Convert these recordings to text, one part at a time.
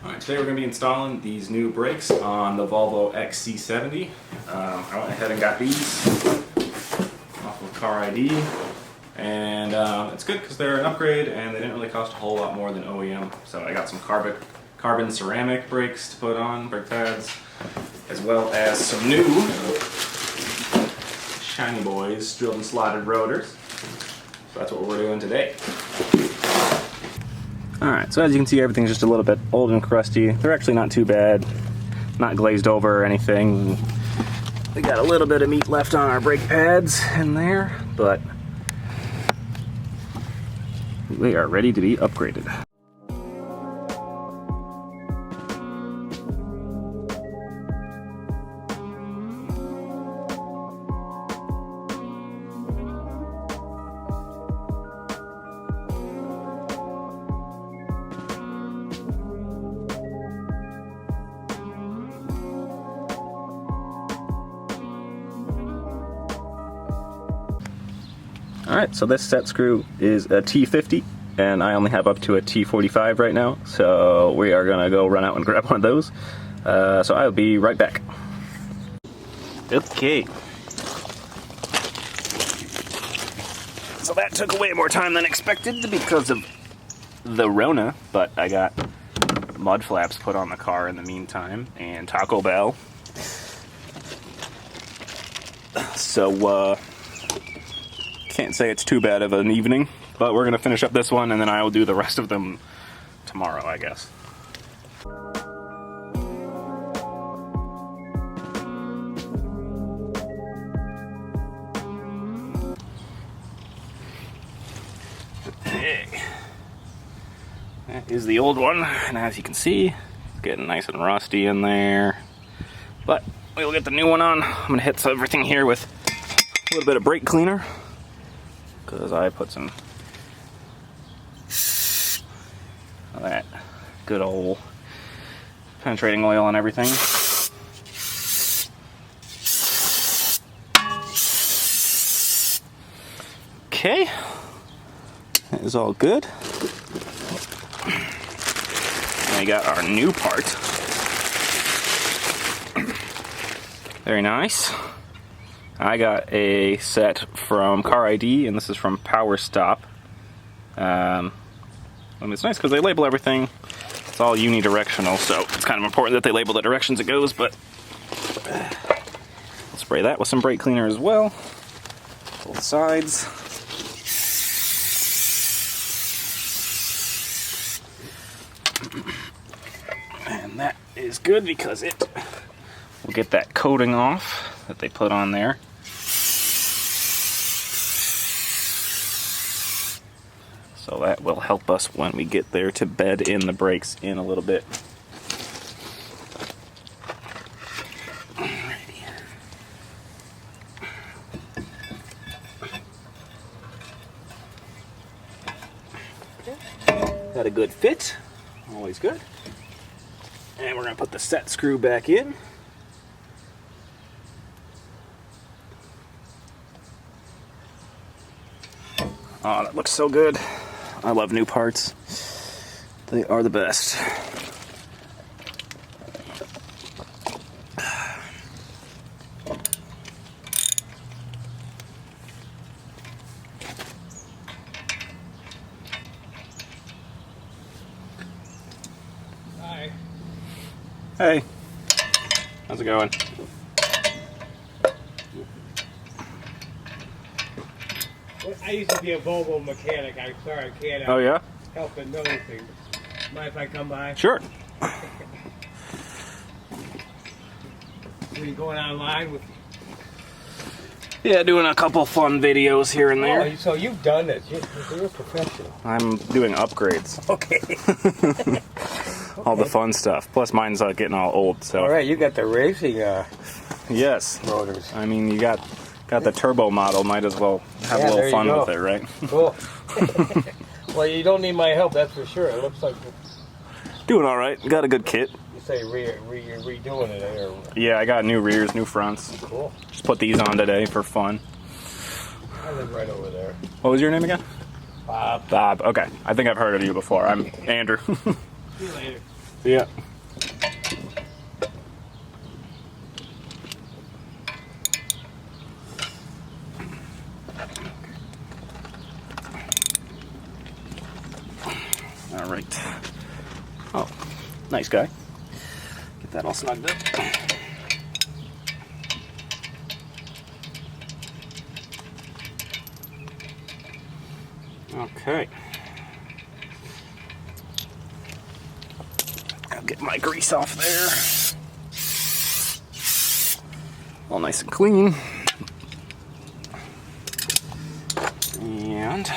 Alright, today we're going to be installing these new brakes on the Volvo XC70. I went ahead and got these off of Car ID, and it's good because they're an upgrade and they didn't really cost a whole lot more than OEM. So I got some carbon ceramic brakes to put on, brake pads, as well as some new shiny boys drilled and slotted rotors. So that's what we're doing today. Alright, so as you can see, everything's just a little bit old and crusty. They're actually not too bad, not glazed over or anything. We got a little bit of meat left on our brake pads in there, but we are ready to be upgraded. Alright, so this set screw is a T50, and I only have up to a T45 right now, so we are going to go run out and grab one of those. So I'll be right back. Okay. So that took way more time than expected because of the Rona, but I got mud flaps put on the car in the meantime, and Taco Bell. So, can't say it's too bad of an evening, but we're going to finish up this one and then I will do the rest of them tomorrow, I guess. Okay. That is the old one, and as you can see, it's getting nice and rusty in there. But we'll get the new one on. I'm going to hit everything here with a little bit of brake cleaner, because I put some of that good old penetrating oil on everything. Okay, that is all good. And we got our new part. Very nice. I got a set from Car ID, and this is from Power Stop. And it's nice because they label everything. It's all unidirectional, so it's kind of important that they label the directions it goes, but I'll spray that with some brake cleaner as well. Both sides. And that is good because it will get that coating off that they put on there. So that will help us when we get there to bed in the brakes in a little bit. Alrighty. Got a good fit, always good. And we're going to put the set screw back in. Oh, that looks so good. I love new parts. They are the best. Hi. Hey. How's it going? I used to be a Volvo mechanic. I'm sorry I can't Oh yeah? help but know anything. Mind if I come by? Sure. Are you going online with... Yeah, doing a couple fun videos here and there. Oh, so you've done this. You're a professional. I'm doing upgrades. Okay. All the fun stuff. Plus mine's getting all old, so. All right, you got the racing Yes. rotors. I mean, you got the turbo model. Might as well have a little fun with it, right? Cool. Well, you don't need my help, that's for sure. It looks like... Doing all right. Got a good kit. You say redoing it, or... Yeah, I got new rears, new fronts. Cool. Just put these on today for fun. I live right over there. What was your name again? Bob. Bob. Okay. I think I've heard of you before. I'm Andrew. See you later. Yeah. All right. Oh, nice guy. Get that all snugged up. Okay. I'll get my grease off there. All nice and clean. And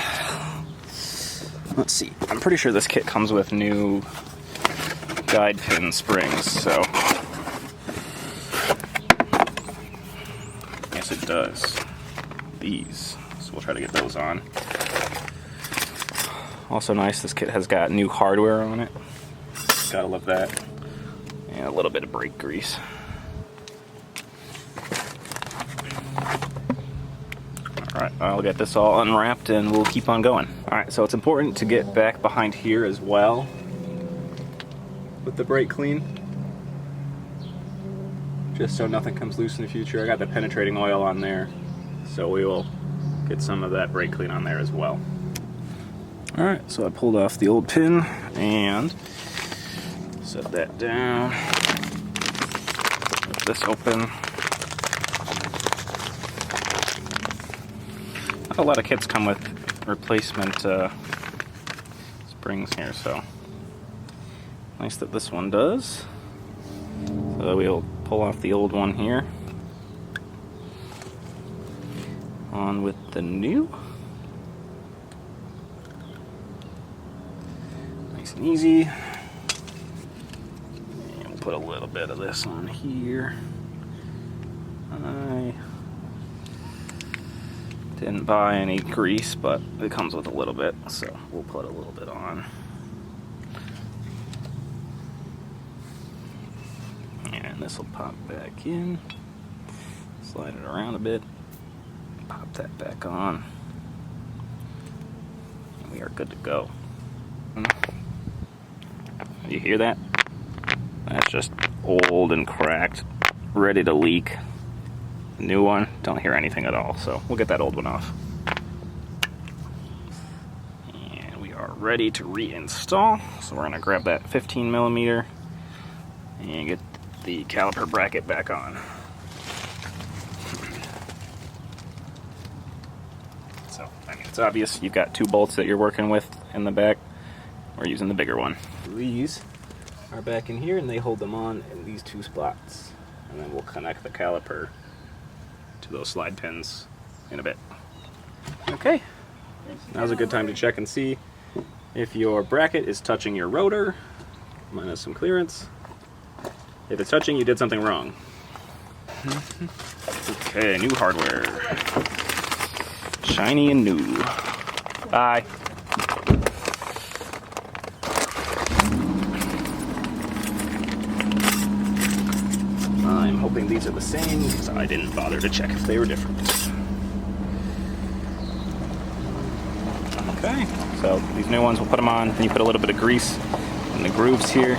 let's see. I'm pretty sure this kit comes with new guide pin springs, so yes it does. These. So we'll try to get those on. Also nice, this kit has got new hardware on it. Gotta love that. And a little bit of brake grease. Alright, I'll get this all unwrapped and we'll keep on going. Alright, so it's important to get back behind here as well with the brake clean, just so nothing comes loose in the future. I got the penetrating oil on there, so we will get some of that brake clean on there as well. Alright, so I pulled off the old pin and set that down. Rip this open. Not a lot of kits come with replacement springs here, so nice that this one does. So we'll pull off the old one here. On with the new. Nice and easy. And we'll put a little bit of this on here. I didn't buy any grease, but it comes with a little bit, so we'll put a little bit on. And this will pop back in. Slide it around a bit. Pop that back on. And we are good to go. You hear that? That's just old and cracked, ready to leak. The new one, don't hear anything at all, so we'll get that old one off. And we are ready to reinstall. So we're gonna grab that 15mm and get the caliper bracket back on. So, I mean, it's obvious you've got 2 bolts that you're working with in the back. We're using the bigger one. These are back in here and they hold them on in these 2 spots. And then we'll connect the caliper to those slide pins in a bit. Okay, now's a good time to check and see if your bracket is touching your rotor, minus some clearance. If it's touching, you did something wrong. Okay, new hardware. Shiny and new. Bye. I'm hoping these are the same because I didn't bother to check if they were different. Okay, so these new ones, we'll put them on, and you put a little bit of grease in the grooves here.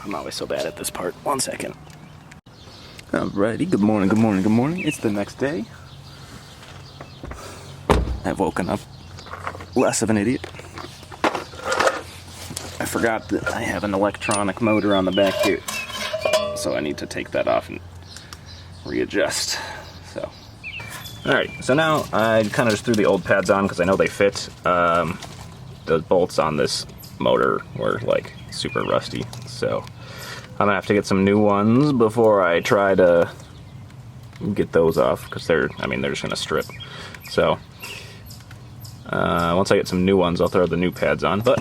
I'm always so bad at this part. 1 second. Alrighty, good morning, good morning, good morning. It's the next day. I've woken up less of an idiot. I forgot that I have an electronic motor on the back here, so I need to take that off and readjust. So, alright, so now I kind of just threw the old pads on because I know they fit. The bolts on this motor were like super rusty, so I'm gonna have to get some new ones before I try to get those off because they're just gonna strip. So once I get some new ones, I'll throw the new pads on. But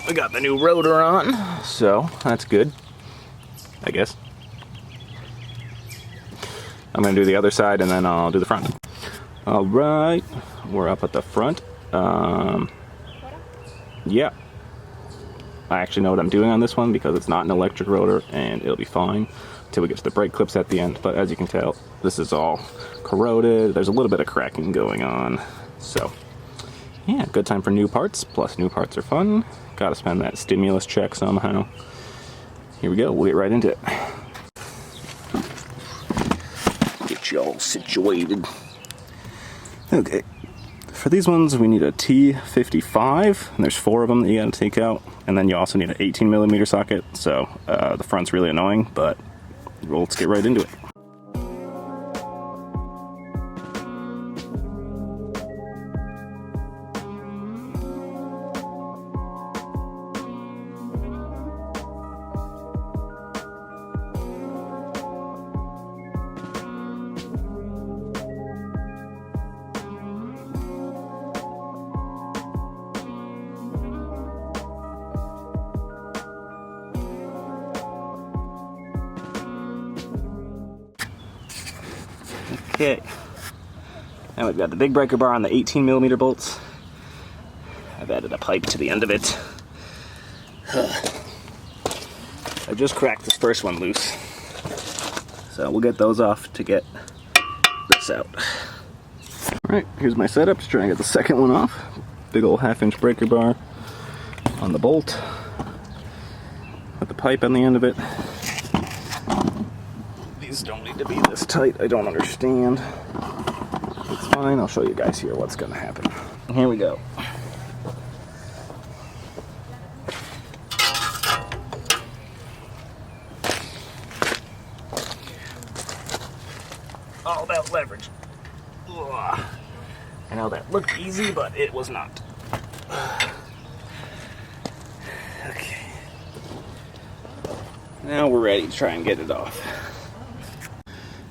we got the new rotor on, so that's good, I guess. I'm gonna do the other side and then I'll do the front. All right, we're up at the front. Yeah. I actually know what I'm doing on this one because it's not an electric rotor, and it'll be fine until we get to the brake clips at the end. But as you can tell, this is all corroded. There's a little bit of cracking going on. So yeah, good time for new parts. Plus new parts are fun. Gotta spend that stimulus check somehow. Here we go, we'll get right into it. Get you all situated. Okay, for these ones we need a T55, and there's 4 of them that you gotta take out. And then you also need an 18mm socket, so the front's really annoying, but let's get right into it. Okay, now we've got the big breaker bar on the 18mm bolts. I've added a pipe to the end of it. I just cracked this first one loose, so we'll get those off to get this out. Alright, here's my setup to try and get the second one off. Big old 1/2-inch breaker bar on the bolt with the pipe on the end of it. These don't need to be this tight, I don't understand. It's fine, I'll show you guys here what's gonna happen. Here we go. All about leverage. Ugh. I know that looked easy, but it was not. Okay. Now we're ready to try and get it off.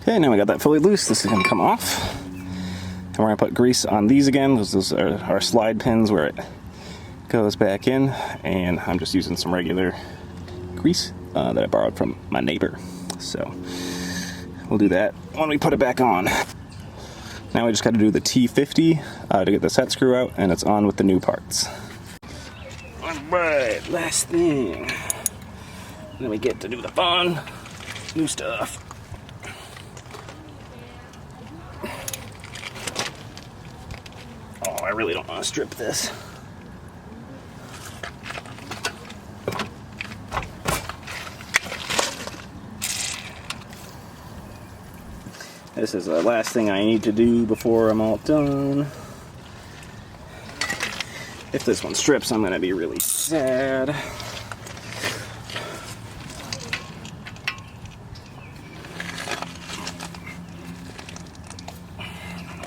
Okay, now we got that fully loose. This is going to come off. And we're going to put grease on these again. Those are our slide pins where it goes back in. And I'm just using some regular grease that I borrowed from my neighbor. So we'll do that when we put it back on. Now we just got to do the T50 to get the set screw out, and it's on with the new parts. Alright, last thing. Then we get to do the fun, new stuff. Oh, I really don't want to strip this. This is the last thing I need to do before I'm all done. If this one strips, I'm gonna be really sad.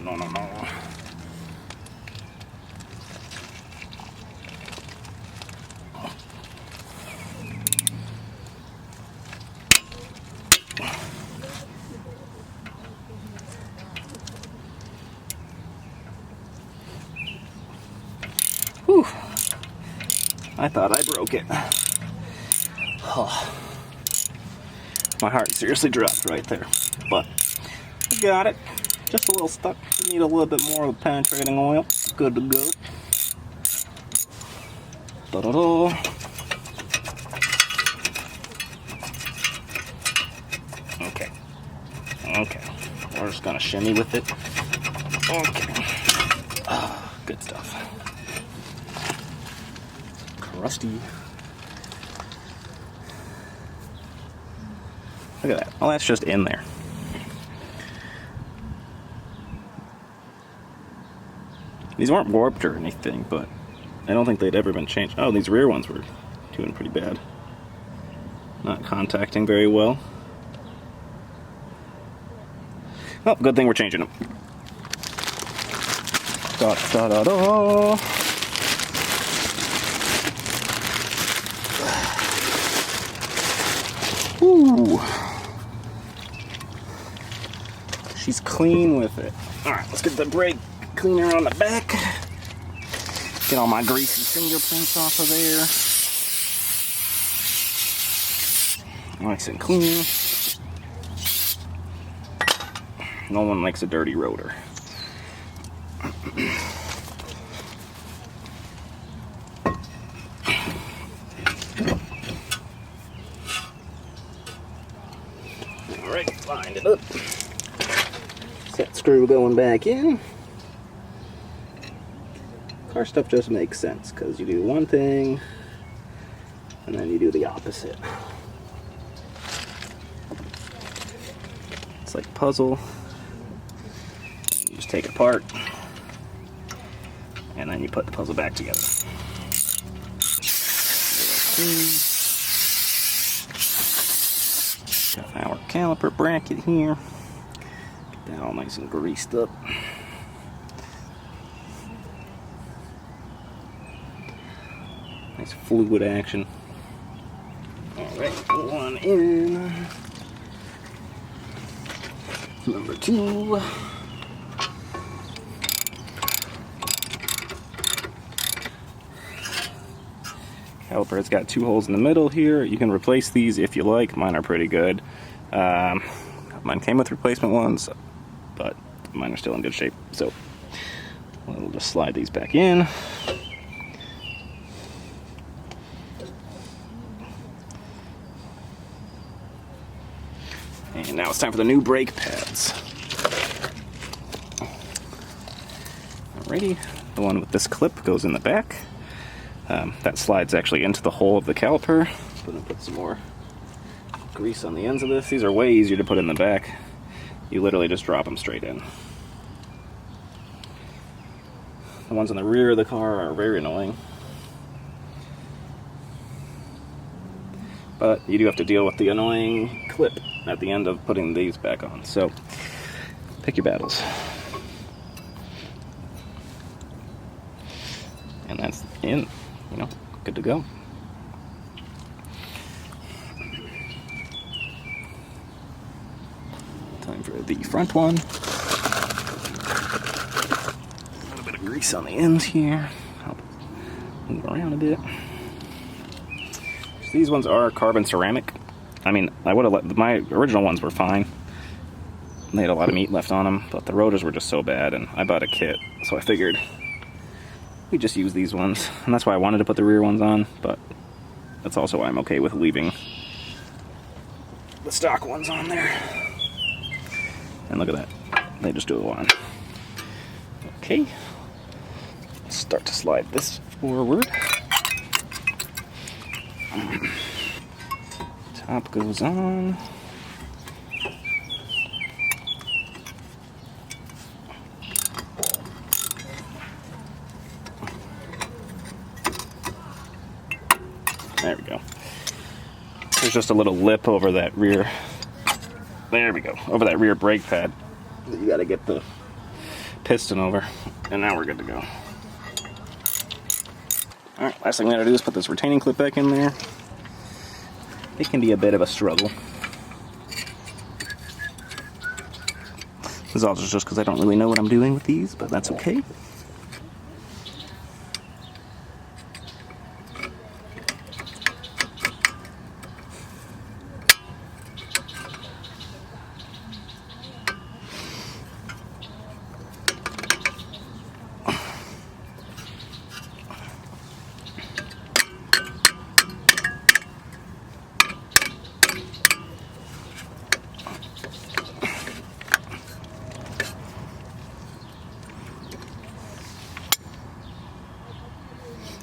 No. Whew. I thought I broke it. Oh. My heart seriously dropped right there. But I got it. Just a little stuck. Need a little bit more of penetrating oil. Good to go. Da-da-da. Okay. We're just gonna shimmy with it. Okay. Oh, good stuff. Crusty. Look at that. Oh, that's just in there. These weren't warped or anything, but I don't think they'd ever been changed. Oh, these rear ones were doing pretty bad. Not contacting very well. Oh, good thing we're changing them. Da da da da. Ooh. She's clean with it. Alright, let's get the brake cleaner on the back. Get all my greasy fingerprints off of there. Nice and clean. No one likes a dirty rotor. Alright, lined it up. Set screw going back in. Car stuff just makes sense because you do one thing and then you do the opposite. It's like a puzzle. You just take it apart and then you put the puzzle back together. Got our caliper bracket here. Get that all nice and greased up. Nice fluid action. Alright, one in. Number 2. Caliper's got 2 holes in the middle here. You can replace these if you like. Mine are pretty good. Mine came with replacement ones, but mine are still in good shape. So we'll just slide these back in. And now it's time for the new brake pads. Alrighty, the one with this clip goes in the back. That slides actually into the hole of the caliper. I'm gonna put some more grease on the ends of this. These are way easier to put in the back. You literally just drop them straight in. The ones on the rear of the car are very annoying. But you do have to deal with the annoying clip at the end of putting these back on. So pick your battles. And that's in, you know, good to go. Time for the front one. A little bit of grease on the ends here. Help move around a bit. These ones are carbon ceramic. I mean, I would have let my original ones were fine. They had a lot of meat left on them, but the rotors were just so bad, and I bought a kit, so I figured we just use these ones, and that's why I wanted to put the rear ones on. But that's also why I'm okay with leaving the stock ones on there. And look at that, they just do a line. Okay, let's start to slide this forward. Top goes on. There we go. There's just a little lip over that rear. There we go. Over that rear brake pad. You gotta get the piston over. And now we're good to go. Alright, last thing we gotta do is put this retaining clip back in there. It can be a bit of a struggle. This is all just because I don't really know what I'm doing with these, but that's okay.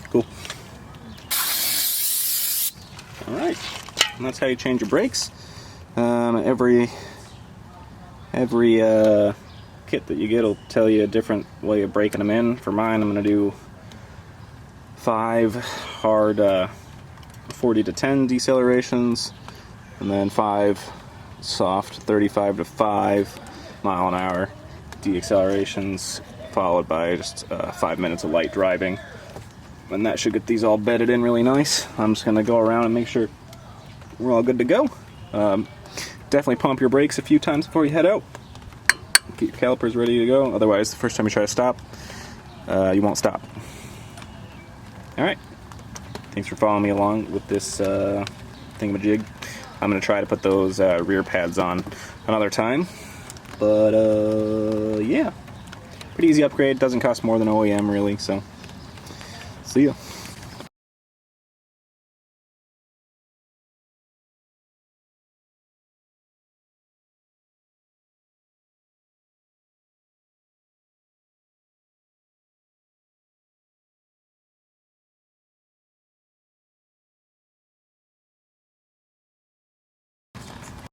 Cool. Alright, and that's how you change your brakes. Every kit that you get will tell you a different way of breaking them in. For mine, I'm going to do 5 hard 40 to 10 decelerations, and then 5 soft 35 to 5 mile an hour deaccelerations, followed by just 5 minutes of light driving. And that should get these all bedded in really nice. I'm just going to go around and make sure we're all good to go. Definitely pump your brakes a few times before you head out. Keep your calipers ready to go. Otherwise, the first time you try to stop, you won't stop. Alright. Thanks for following me along with this thingamajig. I'm going to try to put those rear pads on another time. But, yeah. Pretty easy upgrade. Doesn't cost more than OEM, really, so... See ya.